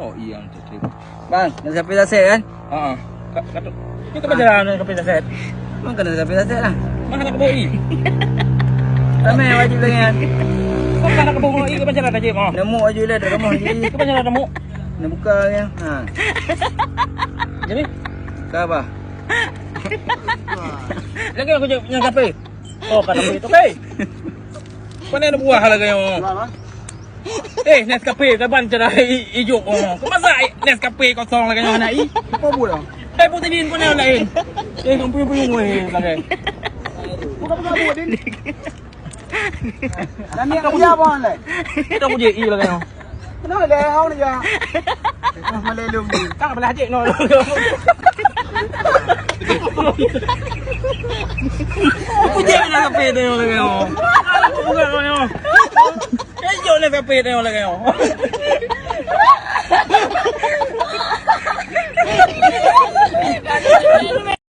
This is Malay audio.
Oh iya itu. Bang, Nescafe Saset kan? Ah. Itu kan jalan Kopi Saset. Bang kena Nescafe Saset lah. Mana nak keboi? Ramai wajib dengan. Kau nak keboi ke macam mana je? Oh. Nemu aja lah dah rumah ni. Ke macam mana nemu? Nak buka yang. Ha. Jadi, Buka apa? lagi aku yang kafe. Oh, kan kafe itu kafe. Mana ada buah lagi yang. Nescafe kapan cara hijau? Oh, kau masa Nescafe kosong lagi yang nak i? Apa buat dah? Putih din kau yang lain. Puyung lagi. Buka buat din. Dan ni apa dia pun leh. Kita punya i lagi yang. Kenapa leh kau ni ya? Malelum ni. Tak belah cik no. Punya Nescafe tu yang lagi yang. Bukan kau yang. Hijau Nescafe tu yang lagi yang.